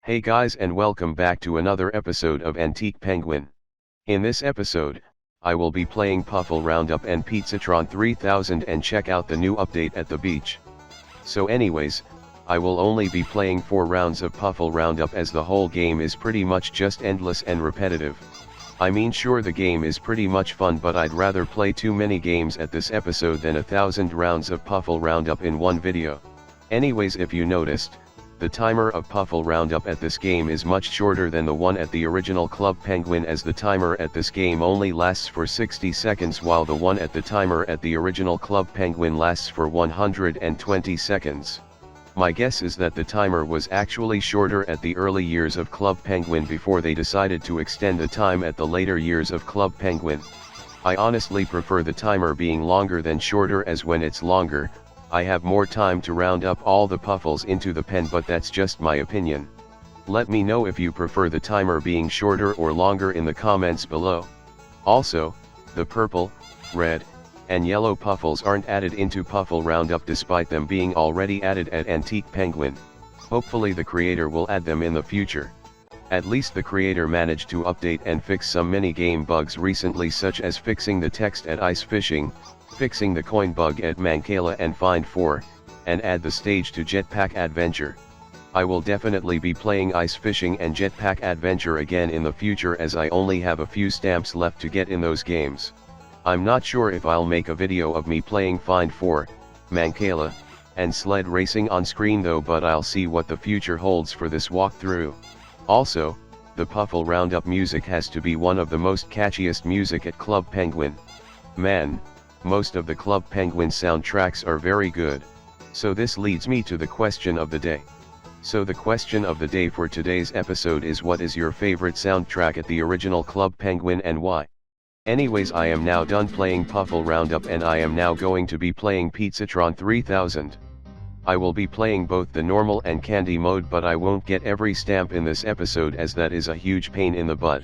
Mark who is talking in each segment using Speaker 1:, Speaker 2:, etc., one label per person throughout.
Speaker 1: Hey guys, and welcome back to another episode of Antique Penguin. In this episode, I will be playing Puffle Roundup and Pizzatron 3000 and check out the new update at the beach. So anyways, I will only be playing 4 rounds of Puffle Roundup as the whole game is pretty much just endless and repetitive. I mean, sure, the game is pretty much fun, but I'd rather play too many games at this episode than 1,000 rounds of Puffle Roundup in one video. Anyways, if you noticed, the timer of Puffle Roundup at this game is much shorter than the one at the original Club Penguin, as the timer at this game only lasts for 60 seconds while the one at the timer at the original Club Penguin lasts for 120 seconds. My guess is that the timer was actually shorter at the early years of Club Penguin before they decided to extend the time at the later years of Club Penguin. I honestly prefer the timer being longer than shorter, as when it's longer, I have more time to round up all the Puffles into the pen, but that's just my opinion. Let me know if you prefer the timer being shorter or longer in the comments below. Also, the purple, red, and yellow Puffles aren't added into Puffle Roundup despite them being already added at Antique Penguin. Hopefully the creator will add them in the future. At least the creator managed to update and fix some mini-game bugs recently, such as fixing the text at ice fishing, fixing the coin bug at Mancala and Find 4, and add the stage to Jetpack Adventure. I will definitely be playing ice fishing and Jetpack Adventure again in the future, as I only have a few stamps left to get in those games. I'm not sure if I'll make a video of me playing Find 4, Mancala, and sled racing on screen though, but I'll see what the future holds for this walkthrough. Also, the Puffle Roundup music has to be one of the most catchiest music at Club Penguin. Man, most of the Club Penguin soundtracks are very good. So this leads me to the question of the day. So the question of the day for today's episode is, what is your favorite soundtrack at the original Club Penguin and why? Anyways, I am now done playing Puffle Roundup and I am now going to be playing Pizzatron 3000. I will be playing both the normal and candy mode, but I won't get every stamp in this episode, as that is a huge pain in the butt.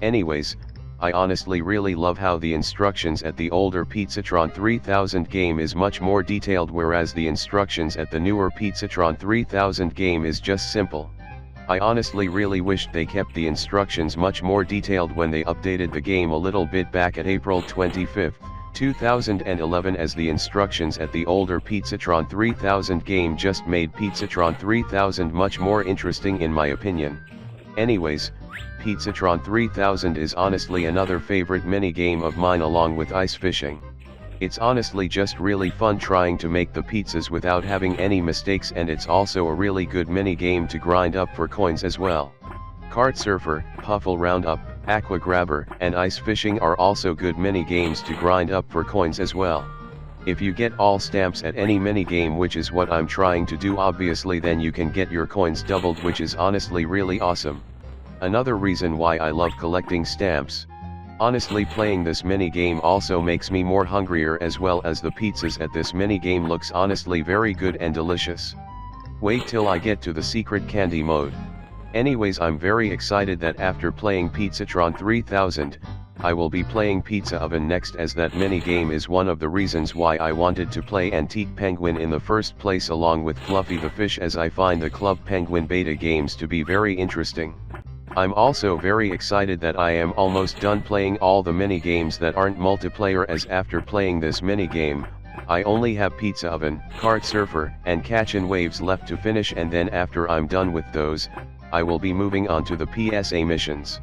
Speaker 1: Anyways, I honestly really love how the instructions at the older Pizzatron 3000 game is much more detailed, whereas the instructions at the newer Pizzatron 3000 game is just simple. I honestly really wished they kept the instructions much more detailed when they updated the game a little bit back at April 25, 2011, as the instructions at the older Pizzatron 3000 game just made Pizzatron 3000 much more interesting in my opinion. Anyways, Pizzatron 3000 is honestly another favorite mini-game of mine along with ice fishing. It's honestly just really fun trying to make the pizzas without having any mistakes, and it's also a really good mini-game to grind up for coins as well. Kart Surfer, Puffle Roundup, Aqua Grabber, and Ice Fishing are also good mini-games to grind up for coins as well. If you get all stamps at any mini-game, which is what I'm trying to do obviously, then you can get your coins doubled, which is honestly really awesome. Another reason why I love collecting stamps. Honestly, playing this mini-game also makes me more hungrier, as well as the pizzas at this mini-game looks honestly very good and delicious. Wait till I get to the secret candy mode. Anyways, I'm very excited that after playing Pizzatron 3000, I will be playing Pizza Oven next, as that mini-game is one of the reasons why I wanted to play Antique Penguin in the first place, along with Fluffy the Fish, as I find the Club Penguin beta games to be very interesting. I'm also very excited that I am almost done playing all the mini-games that aren't multiplayer, as after playing this mini-game, I only have Pizza Oven, Kart Surfer, and Catchin' Waves left to finish, and then after I'm done with those, I will be moving on to the PSA missions.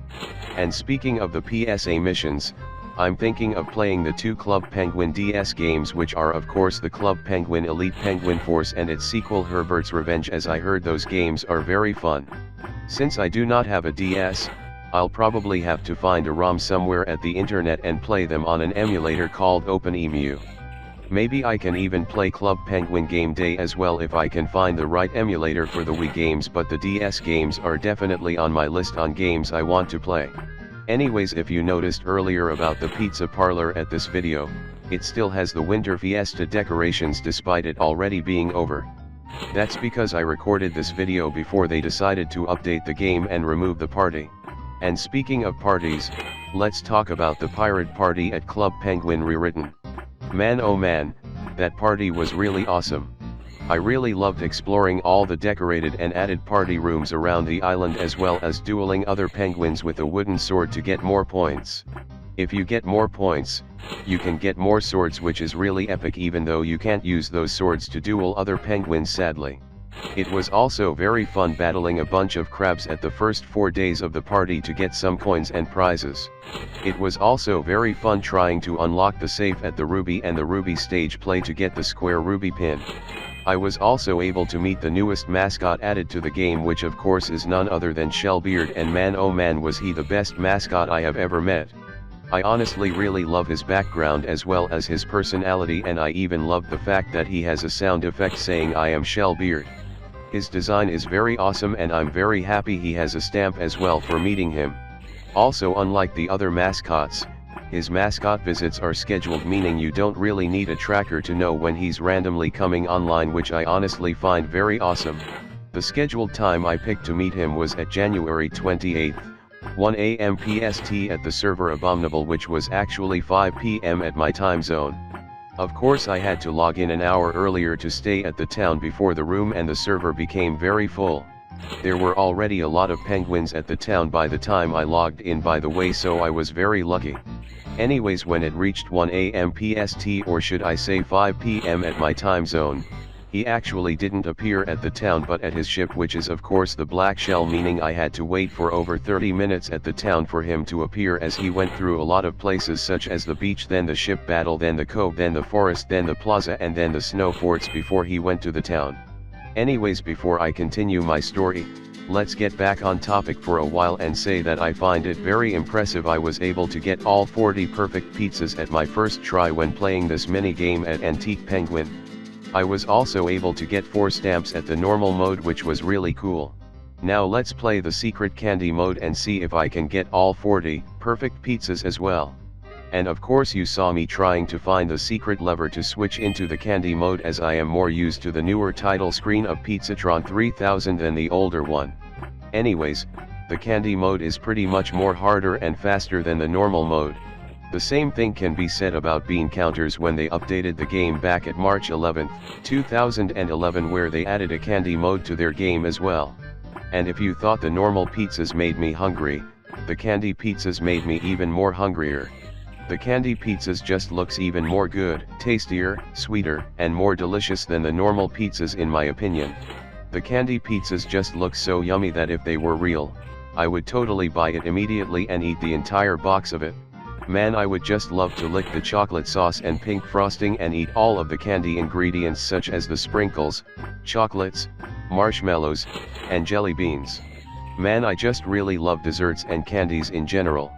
Speaker 1: And speaking of the PSA missions, I'm thinking of playing the 2 Club Penguin DS games, which are of course the Club Penguin Elite Penguin Force and its sequel Herbert's Revenge, as I heard those games are very fun. Since I do not have a DS, I'll probably have to find a ROM somewhere at the internet and play them on an emulator called OpenEMU. Maybe I can even play Club Penguin Game Day as well if I can find the right emulator for the Wii games, but the DS games are definitely on my list on games I want to play. Anyways, if you noticed earlier about the pizza parlor at this video, it still has the winter fiesta decorations despite it already being over. That's because I recorded this video before they decided to update the game and remove the party. And speaking of parties, let's talk about the pirate party at Club Penguin rewritten. Man, oh man, that party was really awesome. I really loved exploring all the decorated and added party rooms around the island, as well as dueling other penguins with a wooden sword to get more points. If you get more points, you can get more swords, which is really epic, even though you can't use those swords to duel other penguins, sadly. It was also very fun battling a bunch of crabs at the first 4 days of the party to get some coins and prizes. It was also very fun trying to unlock the safe at the Ruby and the Ruby stage play to get the square Ruby pin. I was also able to meet the newest mascot added to the game, which of course is none other than Shellbeard, and man oh man was he the best mascot I have ever met. I honestly really love his background as well as his personality, and I even loved the fact that he has a sound effect saying I am Shellbeard. His design is very awesome, and I'm very happy he has a stamp as well for meeting him. Also, unlike the other mascots, his mascot visits are scheduled, meaning you don't really need a tracker to know when he's randomly coming online, which I honestly find very awesome. The scheduled time I picked to meet him was at January 28th, 1 AM PST at the server Abominable, which was actually 5 PM at my time zone. Of course I had to log in an hour earlier to stay at the town before the room and the server became very full. There were already a lot of penguins at the town by the time I logged in, by the way, so I was very lucky. Anyways, when it reached 1 AM PST, or should I say 5 PM at my time zone, he actually didn't appear at the town but at his ship, which is of course the Black Shell, meaning I had to wait for over 30 minutes at the town for him to appear, as he went through a lot of places such as the beach, then the ship battle, then the cove, then the forest, then the plaza, and then the snow forts before he went to the town. Anyways, before I continue my story, let's get back on topic for a while and say that I find it very impressive I was able to get all 40 perfect pizzas at my first try when playing this mini game at Antique Penguin. I was also able to get 4 stamps at the normal mode, which was really cool. Now let's play the secret candy mode and see if I can get all 40 perfect pizzas as well. And of course you saw me trying to find the secret lever to switch into the candy mode, as I am more used to the newer title screen of Pizzatron 3000 than the older one. Anyways, the candy mode is pretty much more harder and faster than the normal mode. The same thing can be said about bean counters when they updated the game back at March 11, 2011, where they added a candy mode to their game as well. And if you thought the normal pizzas made me hungry, the candy pizzas made me even more hungrier. The candy pizzas just looks even more good, tastier, sweeter, and more delicious than the normal pizzas in my opinion. The candy pizzas just look so yummy that if they were real, I would totally buy it immediately and eat the entire box of it. Man, I would just love to lick the chocolate sauce and pink frosting and eat all of the candy ingredients such as the sprinkles, chocolates, marshmallows, and jelly beans. Man, I just really love desserts and candies in general.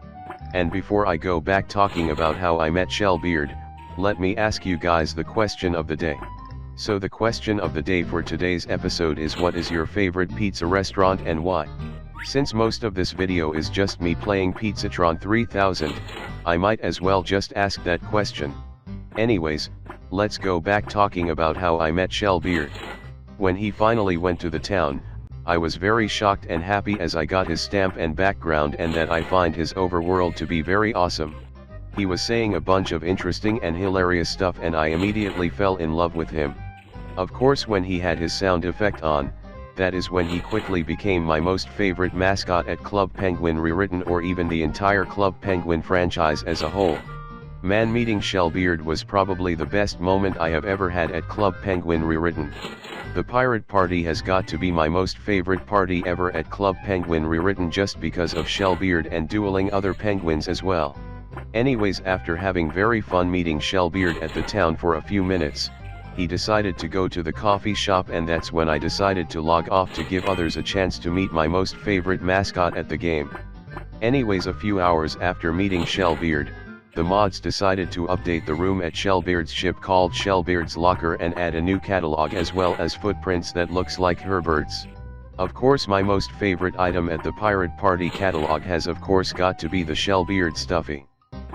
Speaker 1: And before I go back talking about how I met Shellbeard, let me ask you guys the question of the day. So the question of the day for today's episode is, what is your favorite pizza restaurant and why? Since most of this video is just me playing Pizzatron 3000, I might as well just ask that question. Anyways, let's go back talking about how I met Shellbeard. When he finally went to the town, I was very shocked and happy as I got his stamp and background, and that I find his overworld to be very awesome. He was saying a bunch of interesting and hilarious stuff, and I immediately fell in love with him. Of course, when he had his sound effect on, that is when he quickly became my most favorite mascot at Club Penguin Rewritten, or even the entire Club Penguin franchise as a whole. Man, meeting Shellbeard was probably the best moment I have ever had at Club Penguin Rewritten. The pirate party has got to be my most favorite party ever at Club Penguin Rewritten, just because of Shellbeard and dueling other penguins as well. Anyways, after having very fun meeting Shellbeard at the town for a few minutes, he decided to go to the coffee shop, and that's when I decided to log off to give others a chance to meet my most favorite mascot at the game. Anyways, a few hours after meeting Shellbeard, the mods decided to update the room at Shellbeard's ship called Shellbeard's Locker and add a new catalog as well as footprints that looks like Herbert's. Of course, my most favorite item at the pirate party catalog has of course got to be the Shellbeard Stuffy.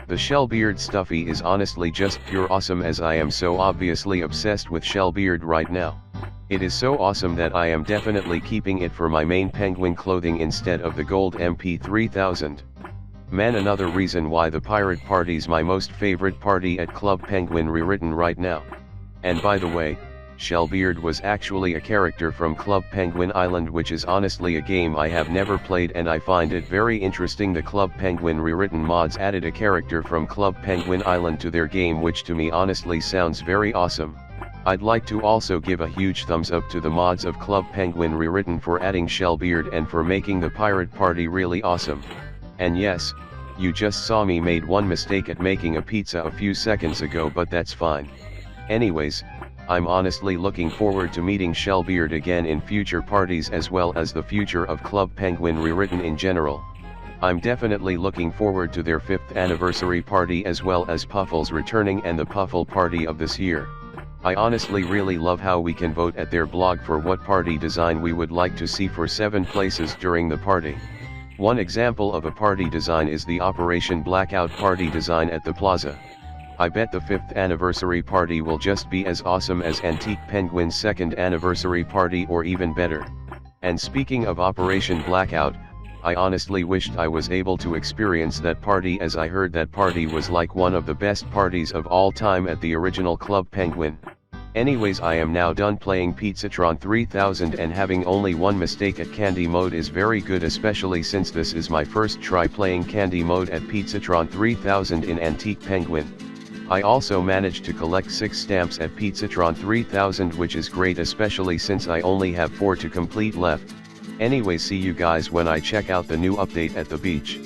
Speaker 1: The Shellbeard Stuffy is honestly just pure awesome, as I am so obviously obsessed with Shellbeard right now. It is so awesome that I am definitely keeping it for my main penguin clothing instead of the gold MP3000. Man, another reason why the pirate party's my most favorite party at Club Penguin Rewritten right now. And by the way, Shellbeard was actually a character from Club Penguin Island, which is honestly a game I have never played and I find it very interesting. The Club Penguin rewritten mods added a character from Club Penguin Island to their game, which to me honestly sounds very awesome. I'd like to also give a huge thumbs up to the mods of Club Penguin rewritten for adding Shellbeard and for making the pirate party really awesome. And yes, you just saw me made one mistake at making a pizza a few seconds ago, but that's fine. Anyways, I'm honestly looking forward to meeting Shellbeard again in future parties as well as the future of Club Penguin rewritten in general. I'm definitely looking forward to their 5th anniversary party as well as Puffles returning and the Puffle party of this year. I honestly really love how we can vote at their blog for what party design we would like to see for 7 places during the party. One example of a party design is the Operation Blackout party design at the plaza. I bet the 5th anniversary party will just be as awesome as Antique Penguin's 2nd anniversary party or even better. And speaking of Operation Blackout, I honestly wished I was able to experience that party, as I heard that party was like one of the best parties of all time at the original Club Penguin. Anyways, I am now done playing Pizzatron 3000 and having only one mistake at Candy mode is very good, especially since this is my first try playing Candy mode at Pizzatron 3000 in Antique Penguin. I also managed to collect 6 stamps at Pizzatron 3000, which is great, especially since I only have 4 to complete left. Anyway, see you guys when I check out the new update at the beach.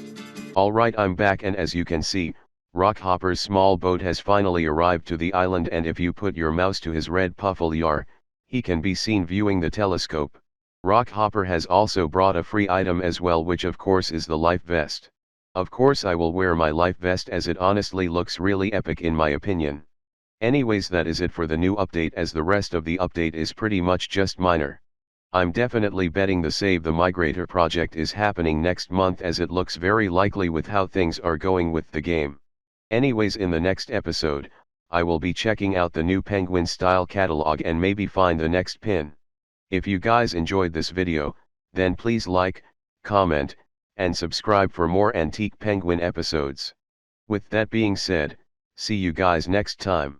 Speaker 1: Alright, I'm back, and as you can see, Rockhopper's small boat has finally arrived to the island, and if you put your mouse to his red Puffle Yarr, he can be seen viewing the telescope. Rockhopper has also brought a free item as well, which of course is the life vest. Of course I will wear my life vest as it honestly looks really epic in my opinion. Anyways, that is it for the new update, as the rest of the update is pretty much just minor. I'm definitely betting the Save the Migrator project is happening next month, as it looks very likely with how things are going with the game. Anyways, in the next episode, I will be checking out the new Penguin style catalog and maybe find the next pin. If you guys enjoyed this video, then please like, comment, and subscribe for more Antique Penguin episodes. With that being said, see you guys next time.